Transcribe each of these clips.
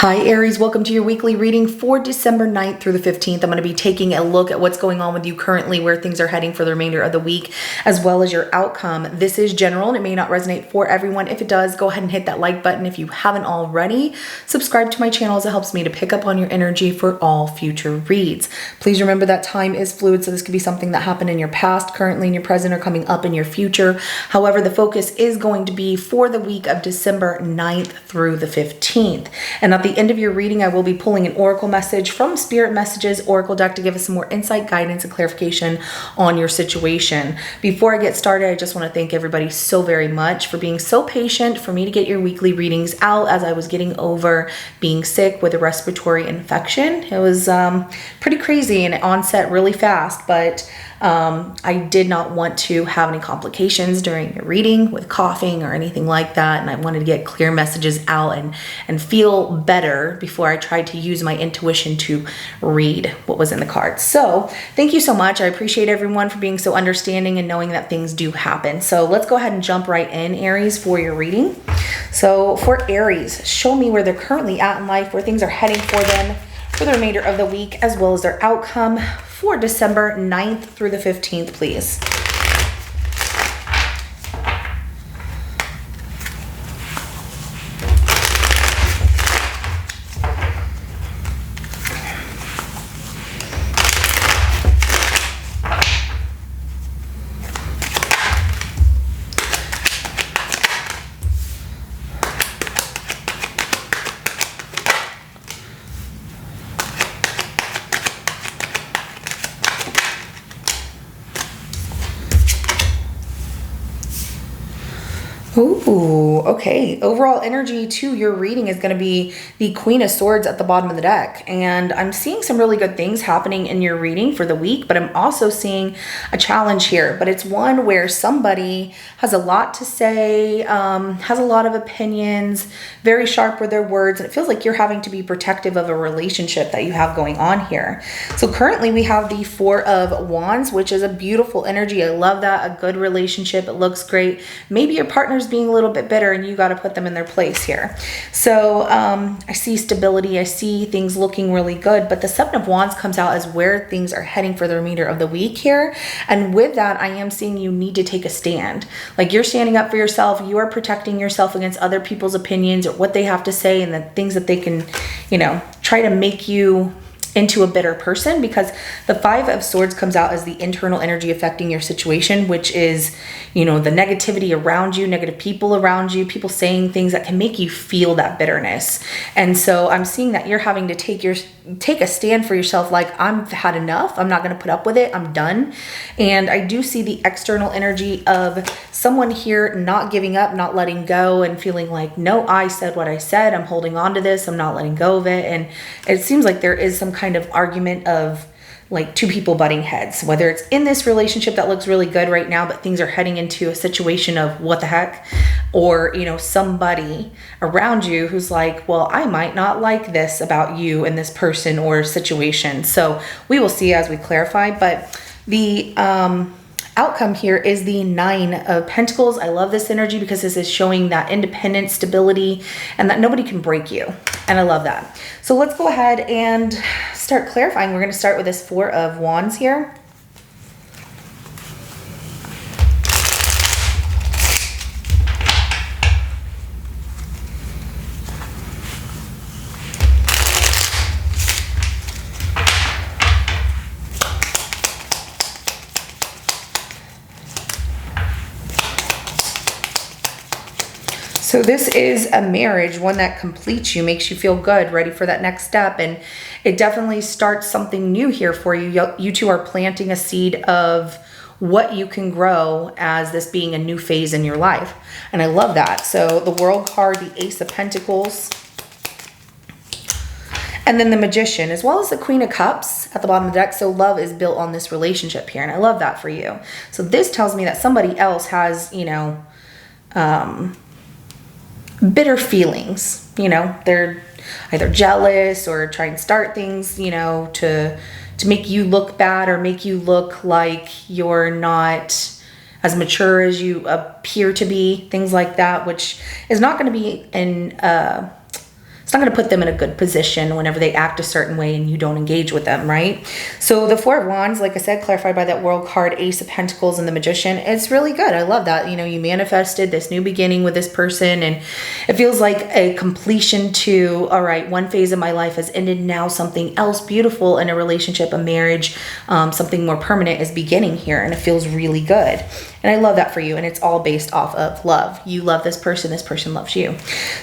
Hi Aries, welcome to your weekly reading for December 9th through the 15th. I'm going to be taking a look at what's going on with you currently, where things are heading for the remainder of the week, as well as your outcome. This is general and it may not resonate for everyone. If it does, go ahead and hit that like button. If you haven't already, subscribe to my channel as it helps me to pick up on your energy for all future reads. Please remember that time is fluid, so this could be something that happened in your past, currently in your present, or coming up in your future. However, the focus is going to be for the week of December 9th through the 15th. And at the end of your reading, I will be pulling an oracle message from Spirit Messages Oracle deck to give us some more insight, guidance, and clarification on your situation. Before I get started, I just want to thank everybody so very much for being so patient for me to get your weekly readings out as I was getting over being sick with a respiratory infection. It was pretty crazy and it onset really fast, but I did not want to have any complications during your reading with coughing or anything like that, and I wanted to get clear messages out and feel better before I tried to use my intuition to read what was in the cards. So thank you so much. I appreciate everyone for being so understanding and knowing that things do happen. So let's go ahead and jump right in, Aries, for your reading. So for Aries, show me where they're currently at in life, where things are heading for them for the remainder of the week, as well as their outcome for December 9th through the 15th, please. Ooh, okay. Overall energy to your reading is going to be the Queen of Swords at the bottom of the deck. And I'm seeing some really good things happening in your reading for the week, but I'm also seeing a challenge here. But it's one where somebody has a lot to say, has a lot of opinions, very sharp with their words, and it feels like you're having to be protective of a relationship that you have going on here. So currently we have the Four of Wands, which is a beautiful energy. I love that. A good relationship. It looks great. Maybe your partner's being a little bit bitter and you got to put them in their place here. So I see stability. I see things looking really good, but the Seven of Wands comes out as where things are heading for the remainder of the week here. And with that, I am seeing you need to take a stand. Like, you're standing up for yourself. You are protecting yourself against other people's opinions or what they have to say and the things that they can, try to make you into a bitter person, because the Five of Swords comes out as the internal energy affecting your situation, which is, the negativity around you, negative people around you, people saying things that can make you feel that bitterness. And so I'm seeing that you're having to take a stand for yourself. Like, I've had enough. I'm not going to put up with it. I'm done. And I do see the external energy of someone here not giving up, not letting go, and feeling like, no, I said what I said. I'm holding on to this. I'm not letting go of it. And it seems like there is some kind of argument of like two people butting heads, whether it's in this relationship that looks really good right now, but things are heading into a situation of what the heck, or, somebody around you who's like, well, I might not like this about you and this person or situation. So we will see as we clarify, but the, outcome here is the Nine of Pentacles. I love this energy because this is showing that independent stability and that nobody can break you. And I love that. So let's go ahead and start clarifying. We're going to start with this Four of Wands here. So this is a marriage, one that completes you, makes you feel good, ready for that next step. And it definitely starts something new here for you. You two are planting a seed of what you can grow as this being a new phase in your life. And I love that. So the World card, the Ace of Pentacles, and then the Magician, as well as the Queen of Cups at the bottom of the deck. So love is built on this relationship here. And I love that for you. So this tells me that somebody else has, bitter feelings. They're either jealous or trying to start things, to make you look bad or make you look like you're not as mature as you appear to be, things like that, which is not going to be in it's not going to put them in a good position whenever they act a certain way and you don't engage with them, right? So the Four of Wands, like I said, clarified by that World card, Ace of Pentacles, and the Magician. It's really good. I love that. You know, you manifested this new beginning with this person, and it feels like a completion to, all right, one phase of my life has ended. Now something else beautiful in a relationship, a marriage, something more permanent is beginning here, and it feels really good. And I love that for you, and it's all based off of love. You love this person loves you.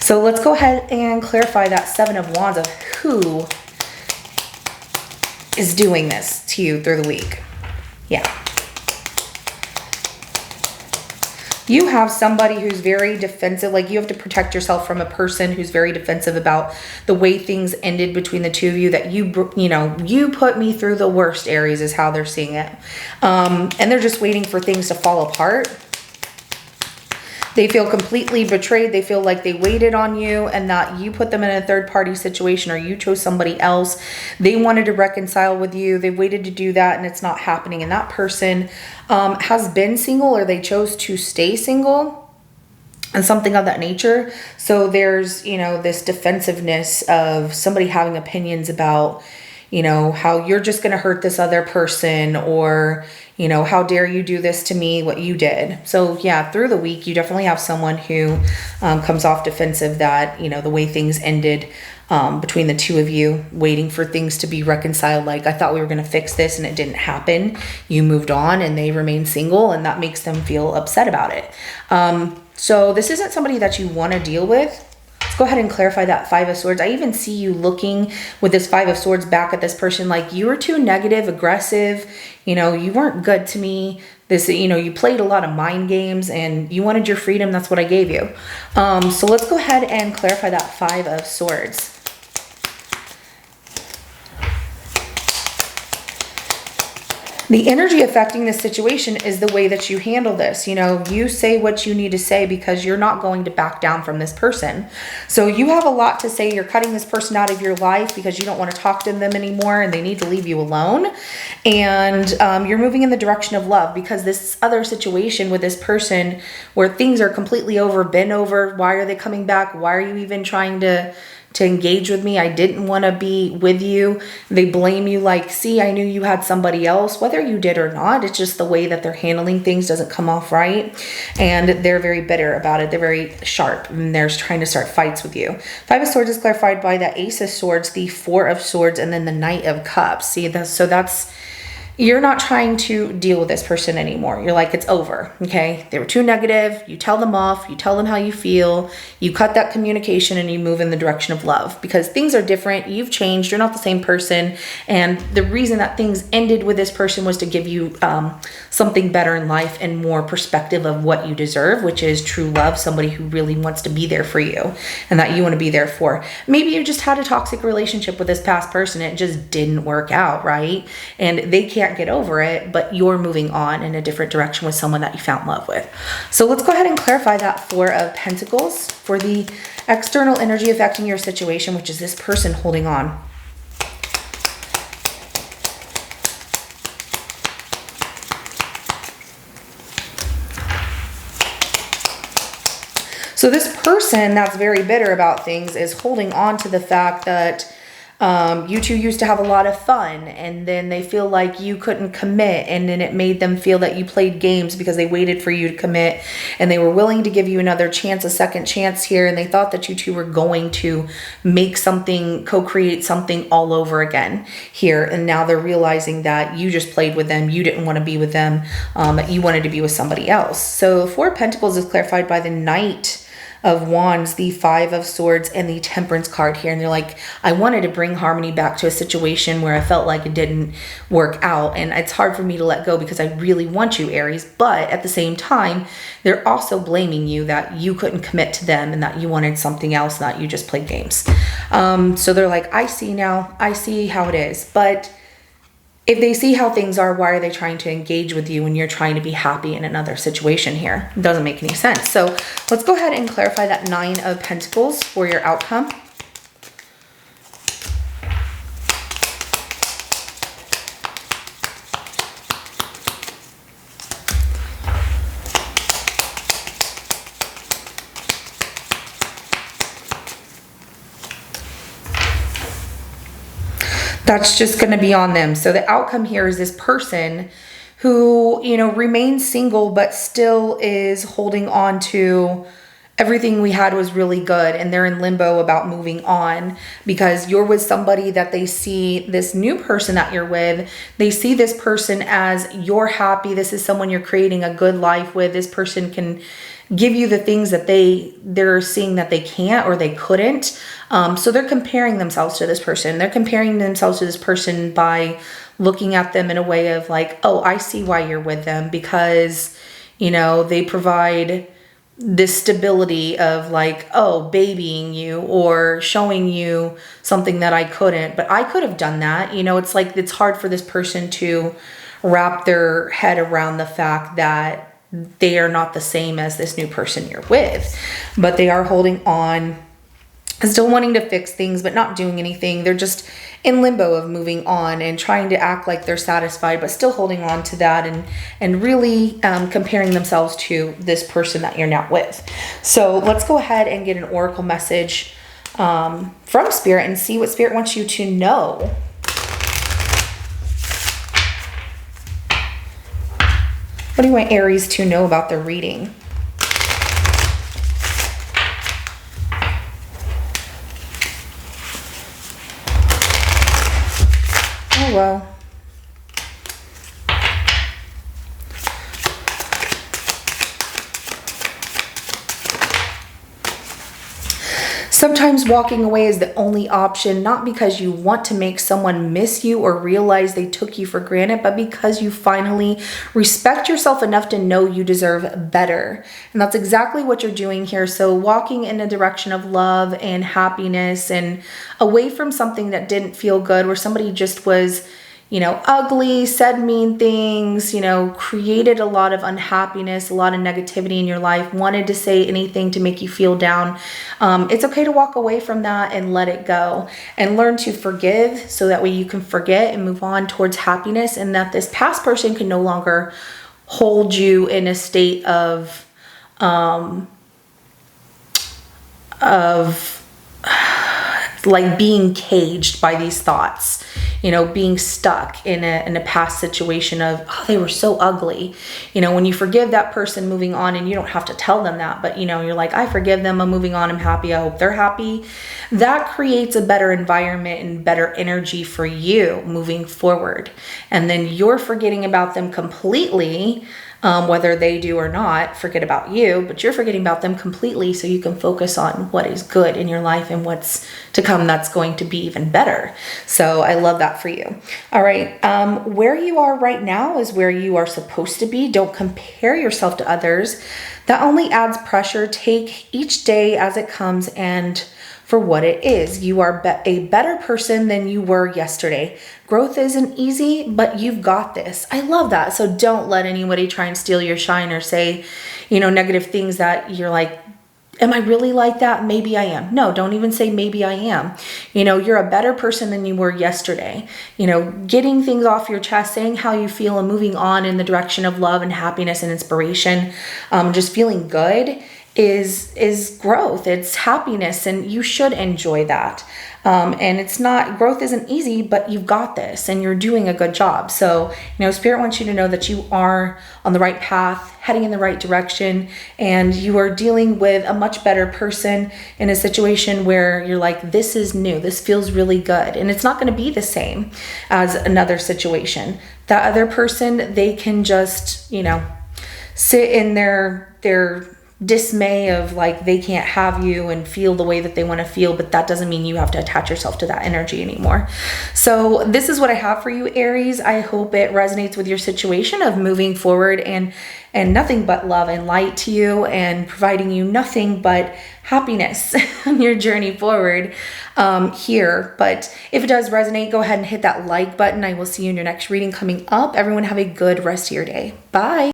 So let's go ahead and clarify that Seven of Wands of who is doing this to you through the week. Yeah. You have somebody who's very defensive. Like, you have to protect yourself from a person who's very defensive about the way things ended between the two of you, that you put me through the worst, Aries, is how they're seeing it. And they're just waiting for things to fall apart. They feel completely betrayed. They feel like they waited on you and that you put them in a third-party situation, or you chose somebody else. They wanted to reconcile with you. They waited to do that, and it's not happening. And that person has been single, or they chose to stay single, and something of that nature. So there's, this defensiveness of somebody having opinions about, how you're just going to hurt this other person, or, how dare you do this to me, what you did. So yeah, through the week, you definitely have someone who comes off defensive that, the way things ended between the two of you, waiting for things to be reconciled. Like, I thought we were going to fix this and it didn't happen. You moved on and they remain single, and that makes them feel upset about it. So this isn't somebody that you want to deal with. Let's go ahead and clarify that Five of Swords. I even see you looking with this Five of Swords back at this person like, you were too negative, aggressive, you weren't good to me. This, you played a lot of mind games and you wanted your freedom. That's what I gave you. So let's go ahead and clarify that Five of Swords. The energy affecting this situation is the way that you handle this. You say what you need to say because you're not going to back down from this person. So you have a lot to say. You're cutting this person out of your life because you don't want to talk to them anymore and they need to leave you alone. And you're moving in the direction of love, because this other situation with this person where things are completely over, been over. Why are they coming back? Why are you even trying to engage with me? I didn't want to be with you. They blame you like, see, I knew you had somebody else, whether you did or not. It's just the way that they're handling things doesn't come off right. And they're very bitter about it. They're very sharp and they're trying to start fights with you. Five of Swords is clarified by the Ace of Swords, the Four of Swords, and then the Knight of Cups. See, that's you're not trying to deal with this person anymore. You're like, it's over, okay? They were too negative. You tell them off. You tell them how you feel. You cut that communication and you move in the direction of love, because things are different. You've changed. You're not the same person. And the reason that things ended with this person was to give you something better in life and more perspective of what you deserve, which is true love, somebody who really wants to be there for you and that you want to be there for. Maybe you just had a toxic relationship with this past person. It just didn't work out, right? And they can't get over it, but you're moving on in a different direction with someone that you found love with. So let's go ahead and clarify that Four of Pentacles for the external energy affecting your situation, which is this person holding on. So this person that's very bitter about things is holding on to the fact that you two used to have a lot of fun, and then they feel like you couldn't commit, and then it made them feel that you played games because they waited for you to commit, and they were willing to give you another chance, a second chance here, and they thought that you two were going to make something, co-create something all over again here, and now they're realizing that you just played with them, you didn't want to be with them, you wanted to be with somebody else. So Four of Pentacles is clarified by the Knight of Wands, the Five of Swords, and the Temperance card here. And they're like, I wanted to bring harmony back to a situation where I felt like it didn't work out. And it's hard for me to let go because I really want you, Aries. But at the same time, they're also blaming you that you couldn't commit to them and that you wanted something else, that you just played games. So they're like, I see now. I see how it is. But if they see how things are, why are they trying to engage with you when you're trying to be happy in another situation here? It doesn't make any sense. So let's go ahead and clarify that Nine of Pentacles for your outcome. That's just going to be on them. So the outcome here is this person who, remains single, but still is holding on to everything we had was really good, and they're in limbo about moving on because you're with somebody that they see this new person that you're with. They see this person as you're happy. This is someone you're creating a good life with. This person can give you the things that they're seeing that they can't or they couldn't. So they're comparing themselves to this person. They're comparing themselves to this person by looking at them in a way of like, oh, I see why you're with them because, they provide this stability of like, oh, babying you or showing you something that I couldn't, but I could have done that. It's like, it's hard for this person to wrap their head around the fact that they are not the same as this new person you're with, but they are holding on, still wanting to fix things, but not doing anything. They're just in limbo of moving on and trying to act like they're satisfied, but still holding on to that and really comparing themselves to this person that you're now with. So let's go ahead and get an oracle message from Spirit and see what Spirit wants you to know. What do you want Aries to know about their reading? Oh, well. Sometimes walking away is the only option, not because you want to make someone miss you or realize they took you for granted, but because you finally respect yourself enough to know you deserve better. And that's exactly what you're doing here. So walking in a direction of love and happiness and away from something that didn't feel good, where somebody just was ugly, said mean things, created a lot of unhappiness, a lot of negativity in your life, wanted to say anything to make you feel down. It's okay to walk away from that and let it go and learn to forgive so that way you can forget and move on towards happiness, and that this past person can no longer hold you in a state of like being caged by these thoughts, being stuck in a past situation of, oh, they were so ugly. When you forgive that person, moving on, and you don't have to tell them that, but you're like, I forgive them, I'm moving on, I'm happy, I hope they're happy. That creates a better environment and better energy for you moving forward. And then you're forgetting about them completely. Whether they do or not, forget about you, but you're forgetting about them completely so you can focus on what is good in your life and what's to come that's going to be even better. So I love that for you. All right. Where you are right now is where you are supposed to be. Don't compare yourself to others. That only adds pressure. Take each day as it comes and for what it is. You are a better person than you were yesterday. Growth isn't easy, but you've got this. I love that. So don't let anybody try and steal your shine or say, negative things that you're like, am I really like that? Maybe I am. No, don't even say maybe I am. You're a better person than you were yesterday. Getting things off your chest, saying how you feel and moving on in the direction of love and happiness and inspiration, just feeling good is growth. It's happiness, and you should enjoy that. And growth isn't easy, but you've got this and you're doing a good job. So, Spirit wants you to know that you are on the right path, heading in the right direction, and you are dealing with a much better person in a situation where you're like, this is new, this feels really good. And it's not going to be the same as another situation. That other person, they can just, sit in their dismay of like they can't have you and feel the way that they want to feel, but that doesn't mean you have to attach yourself to that energy anymore. So this is what I have for you, Aries. I hope it resonates with your situation of moving forward and nothing but love and light to you, and providing you nothing but happiness on your journey forward here. But if it does resonate, go ahead and hit that like button. I will see you in your next reading coming up. Everyone have a good rest of your day. Bye.